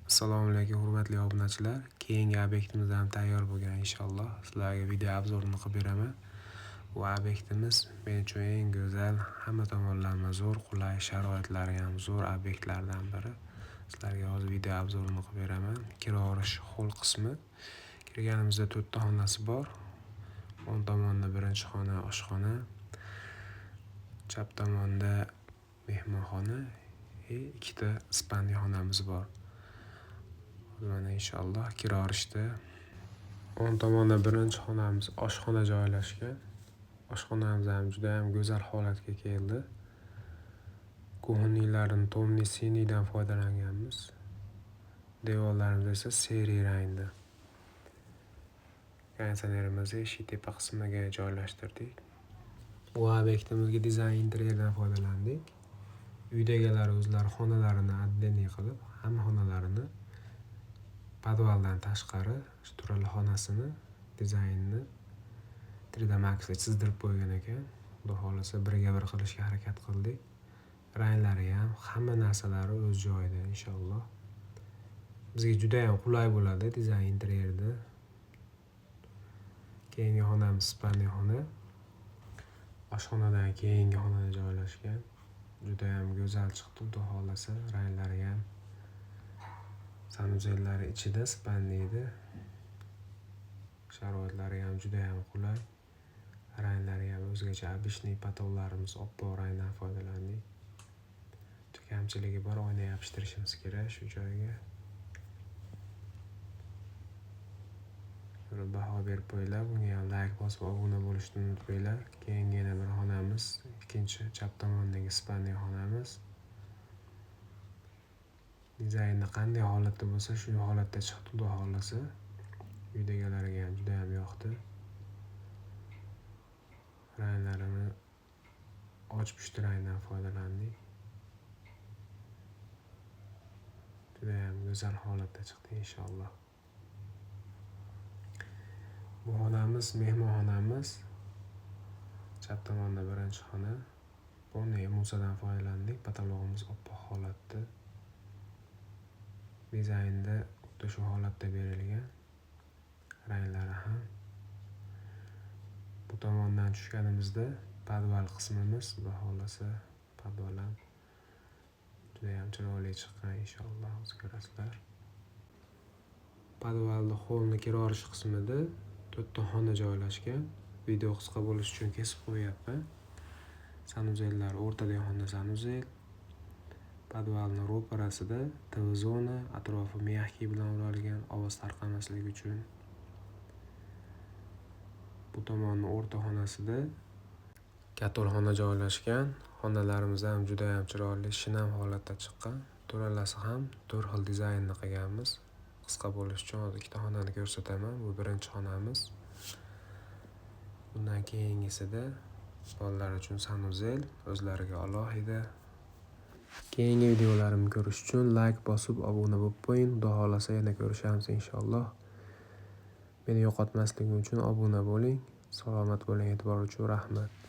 Assalomu alaykum hurmatli obunachilar. Keyingi obyektimiz ham tayyor bo'lgan inshaalloh. Sizlarga video obzorini qilib beraman. Bu obyektimiz men uchun eng go'zal, hamma tomonlama zo'r, qulay, sharoitlari ham zo'r obyektlardan biri. Sizlarga hozir video obzorini qilib beraman. Kira-olish hol qismi. Kirganimizda 4 ta xonasi bor. O'ng tomonda birinchi xona oshxona, chap tomonda mehmonxona, 2 ta spalniy xonamiz bor. Mana inshaalloh kira olishda o'ng tomonda birinchi xonamiz oshxona joylashgan. Oshxonamiz ham juda ham go'zal holatga keldi. Kuxoniylardan tomli siniydan foydalanganmiz. Devorlarimiz esa seri rangda. Konditsionerimizni eshik tepa qismiga joylashtirdik. Bu obyektimizga dizayn interyerdan foydalandik. Uydagilar o'zlari xonalarini отдельный qilib, hamma xonalarini podvaldan tashqari turali xonasini dizaynini 3D Max'da chizdirib qo'ygan ekan. Xudo xolasa birga bir qilishga harakat qildik. Ranglari ham, hamma narsalari o'z joyida inshaalloh. Bizga juda ham qulay bo'ladi dizayn interyerda. Keyingi xonamiz spalniy xona. Oshxonadan keyingi xonada joylashgan. Juda ham go'zal chiqdi, xudo xolasa ranglari ham sanuzellari ichida spalniyda. Sharoitlari ham juda ham qulay. Ranglari ham o'zgacha обычный patollarimiz oppoq rangdan foydalandik. Kamchiligi bor, oyna yopishtirishimiz kerak shu joyga. Shuni baho berib qo'yinglar. Bunga ham like bosib obuna bo'lishni unutmanglar. Keyingi yana bir xonamiz, ikkinchi chap tomondagi spalniy xonamiz. Dizaynni qanday holatda bo'lsa, shu holatda chiqdi, xudo xolasa. Uydagilarga ham juda ham yoqdi. Ranglarini och pushti rangdan foydalandik. Juda ham go'zal holatda chiqdi inshaalloh. Bu xonamiz mehmonxonamiz. Chap tomonda birinchi xona. Bunday musadan foydalandik. Patologimiz oppoq holatda. Dizaynda xuddi shu holatda berilgan. Ranglari ham. Bu tomondan tushganimizda podval qismimiz, xudo xolasa podval ham juda ham chiroyli chiqqan inshaalloh, o'z ko'rasizlar. Podvalni holni kira olish qismida 4 ta xona joylashgan. Video qisqa bo'lish uchun kesib qo'yapman. Sanuzellar o'rtadagi xona sanuzel. Podvalning ro'parasida TV zona, atrofi miyahki bilan o'ralgan, ovoz tarqamasligi uchun. Bu tomonning o'rta xonasida katalxona joylashgan. Xonalarimiz ham juda ham chiroyli, shinam holatda chiqqan. To'ralasi ham 4 xil dizaynni qilganmiz. Qisqa bo'lish uchun hozir 2 ta xonani ko'rsataman. Bu birinchi xonamiz. Bundan keyingisida bolalar uchun sanuzel, o'zlariga alohida. Keyingi videolarimni ko'rish uchun like bosib obuna bo'lib qo'ying. Xudo xolasa yana ko'rishamiz inshaalloh. Meni yo'qotmasligim uchun obuna bo'ling. Salomat bo'ling, e'tibor uchun rahmat.